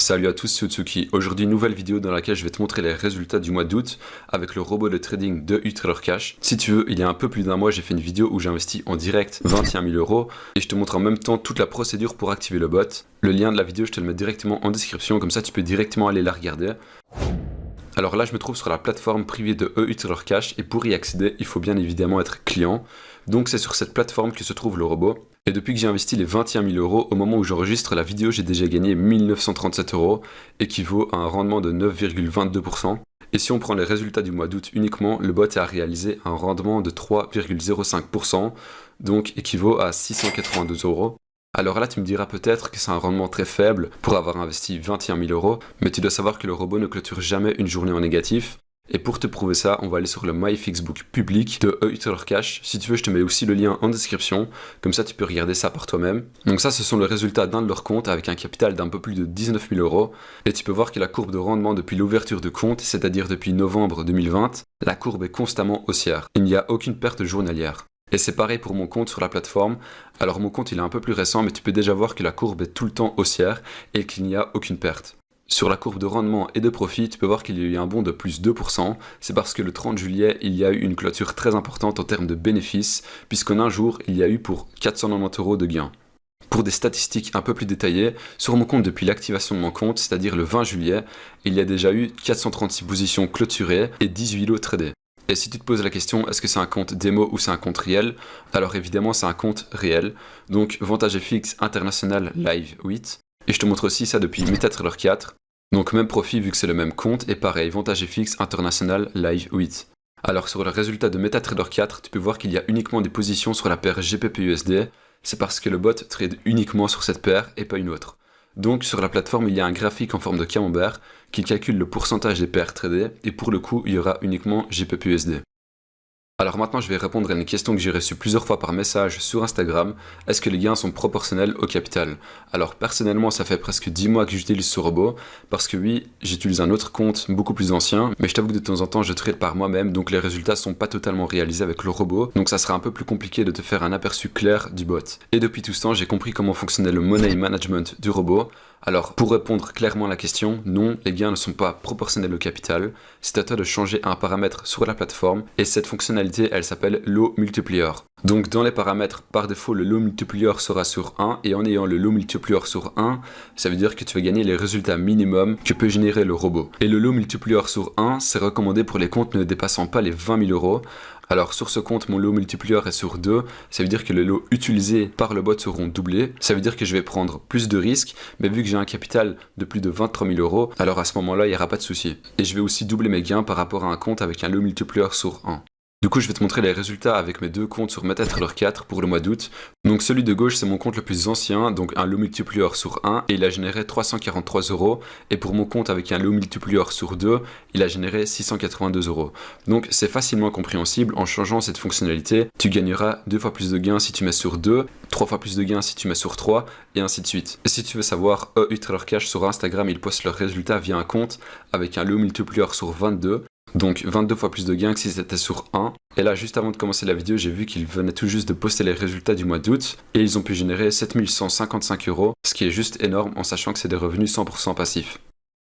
Salut à tous, c'est Otsuki. Aujourd'hui, nouvelle vidéo dans laquelle je vais te montrer les résultats du mois d'août avec le robot de trading de UTraderCash. Si tu veux, il y a un peu plus d'un mois, j'ai fait une vidéo où j'ai investi en direct 21 000 € et je te montre en même temps toute la procédure pour activer le bot. Le lien de la vidéo, je te le mets directement en description, comme ça tu peux directement aller la regarder. Alors là, je me trouve sur la plateforme privée de UTraderCash et pour y accéder, il faut bien évidemment être client. Donc c'est sur cette plateforme que se trouve le robot. Et depuis que j'ai investi les 21 000 €, au moment où j'enregistre la vidéo, j'ai déjà gagné 1937 €, équivaut à un rendement de 9,22%. Et si on prend les résultats du mois d'août uniquement, le bot a réalisé un rendement de 3,05%, donc équivaut à 682 €. Alors là, tu me diras peut-être que c'est un rendement très faible pour avoir investi 21 000 €, mais tu dois savoir que le robot ne clôture jamais une journée en négatif. Et pour te prouver ça, on va aller sur le MyFixBook public de UTraderCash. Si tu veux, je te mets aussi le lien en description, comme ça tu peux regarder ça par toi-même. Donc ça, ce sont les résultats d'un de leurs comptes avec un capital d'un peu plus de 19 000 €. Et tu peux voir que la courbe de rendement depuis l'ouverture de compte, c'est-à-dire depuis novembre 2020, la courbe est constamment haussière. Il n'y a aucune perte journalière. Et c'est pareil pour mon compte sur la plateforme. Alors mon compte il est un peu plus récent, mais tu peux déjà voir que la courbe est tout le temps haussière et qu'il n'y a aucune perte. Sur la courbe de rendement et de profit, tu peux voir qu'il y a eu un bond de plus 2%. C'est parce que le 30 juillet, il y a eu une clôture très importante en termes de bénéfices, puisqu'en un jour, il y a eu pour 490 € de gains. Pour des statistiques un peu plus détaillées, sur mon compte depuis l'activation de mon compte, c'est-à-dire le 20 juillet, il y a déjà eu 436 positions clôturées et 18 lots tradés. Et si tu te poses la question, est-ce que c'est un compte démo ou c'est un compte réel? Alors évidemment, c'est un compte réel. Donc, Vantage FX International Live 8. Et je te montre aussi ça depuis MetaTrader 4. Donc même profit vu que c'est le même compte. Et pareil, Vantage FX International Live 8. Alors sur le résultat de MetaTrader 4, tu peux voir qu'il y a uniquement des positions sur la paire GBP/USD. C'est parce que le bot trade uniquement sur cette paire et pas une autre. Donc sur la plateforme, il y a un graphique en forme de camembert qui calcule le pourcentage des paires tradées. Et pour le coup, il y aura uniquement GBP/USD. Alors maintenant, je vais répondre à une question que j'ai reçue plusieurs fois par message sur Instagram. Est-ce que les gains sont proportionnels au capital? Alors personnellement, ça fait presque 10 mois que j'utilise ce robot. Parce que oui, j'utilise un autre compte beaucoup plus ancien. Mais je t'avoue que de temps en temps, je trade par moi-même. Donc les résultats sont pas totalement réalisés avec le robot. Donc ça sera un peu plus compliqué de te faire un aperçu clair du bot. Et depuis tout ce temps, j'ai compris comment fonctionnait le money management du robot. Alors, pour répondre clairement à la question, non, les gains ne sont pas proportionnels au capital. C'est à toi de changer un paramètre sur la plateforme et cette fonctionnalité, elle s'appelle Low Multiplier. Donc, dans les paramètres, par défaut, le Low Multiplier sera sur 1 et en ayant le Low Multiplier sur 1, ça veut dire que tu vas gagner les résultats minimums que peut générer le robot. Et le Low Multiplier sur 1, c'est recommandé pour les comptes ne dépassant pas les 20 000 €. Alors sur ce compte, mon lot multiplier est sur 2, ça veut dire que les lots utilisés par le bot seront doublés, ça veut dire que je vais prendre plus de risques, mais vu que j'ai un capital de plus de 23 000 €, alors à ce moment-là, il n'y aura pas de souci. Et je vais aussi doubler mes gains par rapport à un compte avec un lot multiplier sur 1. Du coup, je vais te montrer les résultats avec mes deux comptes sur MetaTrader 4 pour le mois d'août. Donc celui de gauche, c'est mon compte le plus ancien, donc un lot multiplier sur 1, et il a généré 343 €. Et pour mon compte avec un lot multiplier sur 2, il a généré 682 €. Donc c'est facilement compréhensible, en changeant cette fonctionnalité, tu gagneras 2 fois plus de gains si tu mets sur 2, 3 fois plus de gains si tu mets sur 3, et ainsi de suite. Et si tu veux savoir, UTraderCash sur Instagram, ils postent leurs résultats via un compte avec un lot multiplier sur 22. Donc 22 fois plus de gains que si c'était sur 1. Et là, juste avant de commencer la vidéo, j'ai vu qu'ils venaient tout juste de poster les résultats du mois d'août. Et ils ont pu générer 7155 €, ce qui est juste énorme en sachant que c'est des revenus 100% passifs.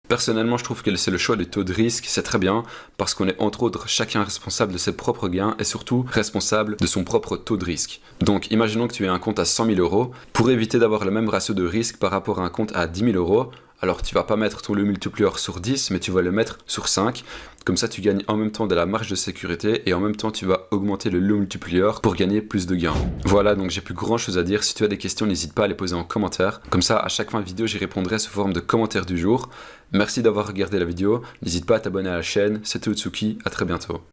Personnellement, je trouve que c'est le choix du taux de risque, c'est très bien, parce qu'on est entre autres chacun responsable de ses propres gains et surtout responsable de son propre taux de risque. Donc imaginons que tu aies un compte à 100 000 €, pour éviter d'avoir le même ratio de risque par rapport à un compte à 10 000 €, alors tu vas pas mettre ton lot multiplier sur 10, mais tu vas le mettre sur 5. Comme ça, tu gagnes en même temps de la marge de sécurité et en même temps, tu vas augmenter le lot multiplier pour gagner plus de gains. Voilà, donc j'ai plus grand chose à dire. Si tu as des questions, n'hésite pas à les poser en commentaire. Comme ça, à chaque fin de vidéo, j'y répondrai sous forme de commentaire du jour. Merci d'avoir regardé la vidéo. N'hésite pas à t'abonner à la chaîne. C'était Otsuki, à très bientôt.